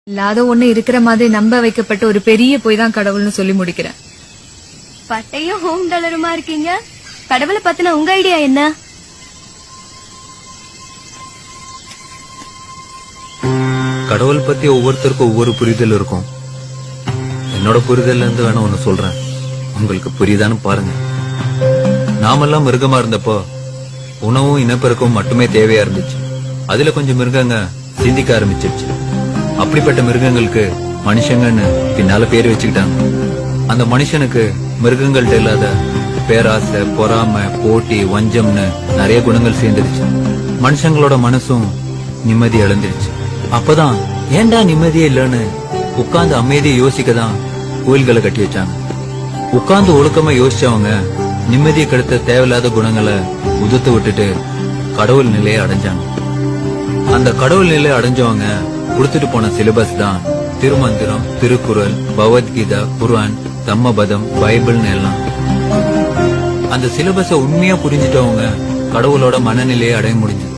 இல்லாத ஒண்ணு இருக்கிற மாதிரி நம்ப வைக்கப்பட்ட ஒரு பெரிய போய் தான் கடவுள்னு சொல்லி முடிக்கிறேன். பட்டையும் ஹோம் டெலருமா இருக்கீங்க. கடவுளை பத்தின உங்க ஐடியா என்ன? கடவுள் பத்தி ஒவ்வொருத்தருக்கும் ஒவ்வொரு புரிதல் இருக்கும். என்னோட புரிதல்ல இருந்து வேணா ஒண்ணு சொல்றேன், உங்களுக்கு புரியுதான்னு பாருங்க. நாமெல்லாம் மிருகமா இருந்தப்போ உணவும் இனப்பெருக்கவும் மட்டுமே தேவையா இருந்துச்சு. அதுல கொஞ்சம் மிருகங்க சிந்திக்க ஆரம்பிச்சிருச்சு. அப்படிப்பட்ட மிருகங்களுக்கு மனுஷங்கன்னு பின்னால பேர் வச்சுக்கிட்டாங்க. அந்த மனுஷனுக்கு மிருகங்கள்ட்ட இல்லாத பேராசை, பொறாமை, போட்டி, வஞ்சம்னு நிறைய குணங்கள் சேர்ந்துருச்சு. மனுஷங்களோட மனசும் நிம்மதி இழந்துருச்சு. அப்பதான் ஏண்டா நிம்மதியே இல்லன்னு உட்கார்ந்து அமைதியை யோசிக்கதான் கோயில்களை கட்டி வச்சாங்க. உட்கார்ந்து ஒழுக்கமா யோசிச்சவங்க நிம்மதியை கெடுத்த தேவையில்லாத குணங்களை உதுத்து விட்டுட்டு கடவுள் நிலையை அடைஞ்சாங்க. அந்த கடவுள் நிலையை அடைஞ்சவங்க கொடுத்துட்டு போன சிலபஸ் தான் திருமந்திரம், திருக்குறள், பகவத்கீதா, குர்ஆன், தம்மபதம், பைபிள்னு எல்லாம். அந்த சிலபஸ உண்மையா புரிஞ்சுட்டவங்க கடவுளோட மனநிலையை அடைய முடிஞ்சது.